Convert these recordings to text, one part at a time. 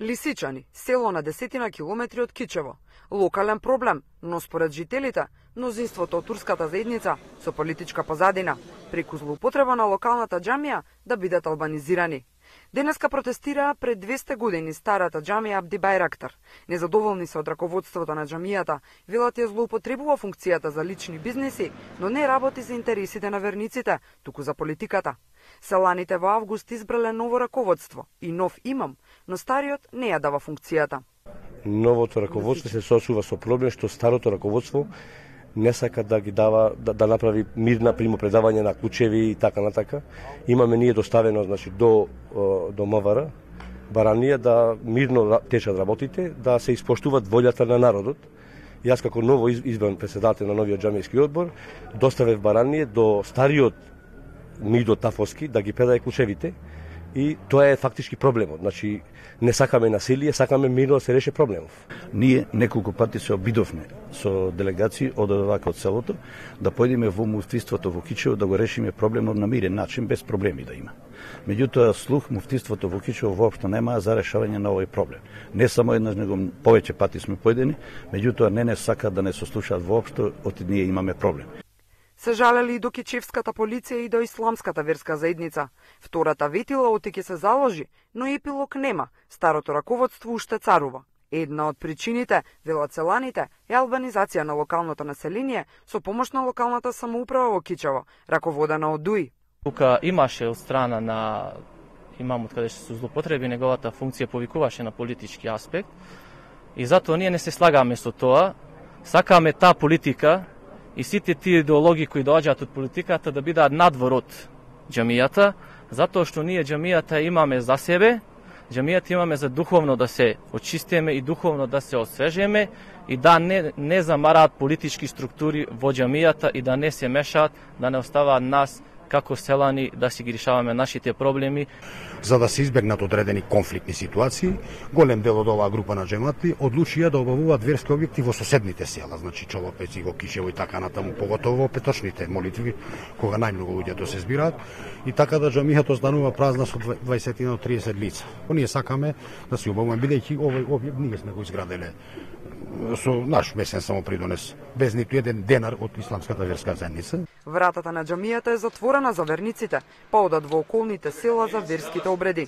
Лисичани, село на 10 километри од Кичево. Локален проблем, но според жителите, мнозинството од турската заедница со политичка позадина, преку злоупотреба на локалната џамија да бидат албанизирани. Денеска протестираа пред 200 години старата џамија Абди Байрактар. Незадоволни се од раководството на џамијата, велат ја злоупотребува функцијата за лични бизнеси, но не работи за интересите на верниците, туку за политиката. Селаните во август избрале ново раководство и нов имам, но стариот не ја дава функцијата. Новото раководство се соочува со проблем што старото раководство не сака да ги дава да направи мирна примопредавање на клучеви и така натака. Имаме ние доставено до МВР баранија да мирно течат работите, да се испоштуваат волјата на народот. Јас како ново избран председател на новиот џамијски одбор доставев баранија до стариот Мидо Тафоски да ги предаде клучевите и тоа е фактички проблемот. Значи не сакаме насилие, сакаме мирно да се реши проблемов. Ние неколку пати се обидовме со делегации од вака од селото да појдеме во муфтиството во Кичево да го решиме проблемот на мирен начин без проблеми да има. Меѓутоа слух муфтиството во Кичево воопшто нема за решавање на овој проблем. Не само еднаш, него повеќе пати сме појдени, меѓутоа не сакаат да не се слушаат воопшто, оти ние имаме проблем. Се жалели и до кичевската полиција и до исламската верска заедница. Втората ветила оти ќе се заложи, но епилог нема. Старото раководство уште царува. Една од причините, велат селаните, е албанизација на локалното население со помош на локалната самоуправа во Кичево, раководена од ДУИ. Тука имаше од страна на имамот каде што се злоупотреби неговата функција повикуваше на политички аспект и затоа ние не се слагаме со тоа. Сакаме таа политика и сите тие идеологии кои доаѓаат од политиката да бидат надвор од џамијата, затоа што ние џамијата имаме за себе, џамијата имаме за духовно да се очистиме и духовно да се освежеме и да не замараат политички структури во џамијата и да не се мешаат, да не оставаат нас како селани да си ги решаваме нашите проблеми. За да се избегнат одредени конфликтни ситуации, голем дел од оваа група на џемати одлучија да обавуваат верски објекти во соседните села, значи Чолопеци, во Кичево и така натаму, поготово во петочните молитви, кога најмногу луѓето се збираат, и така да џамијата останува празна со 20 до 30 лица. Ние сакаме да се обавуваме, бидејќи овој објект ние сме го изграделе со наш месен самопридонес, без ниту еден денар од исламската верска заедница. Вратата на џамијата е затворена за верниците, па одат во околните села за верските обреди.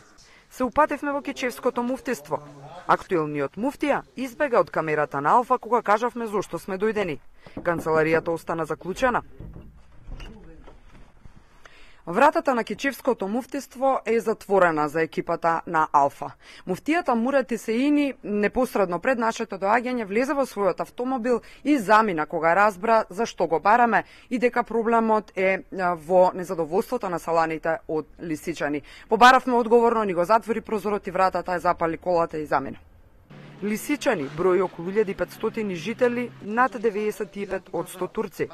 Се упативме во Кичевското муфтиство. Актуелниот муфтија избега од камерата на Алфа кога кажавме зошто сме дојдени. Канцеларијата остана заклучена. Вратата на Кичевското муфтиство е затворена за екипата на Алфа. Муфтијата Мурат Исеини непосредно пред нашето доаѓање влезе во својот автомобил и замина кога разбра зашто го бараме и дека проблемот е во незадоволството на селаните од Лисичани. Побаравме одговорно, ни го затвори прозорот и вратата, ја запали колата и замина. Лисичани брои околу 1500 жители, над 95 од 100 турци.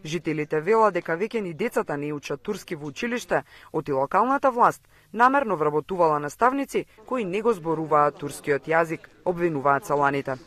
Жителите велат дека веќе ни децата не учат турски во училиште, оти локалната власт намерно вработувала наставници кои не го зборуваат турскиот јазик, обвинуваат селаните.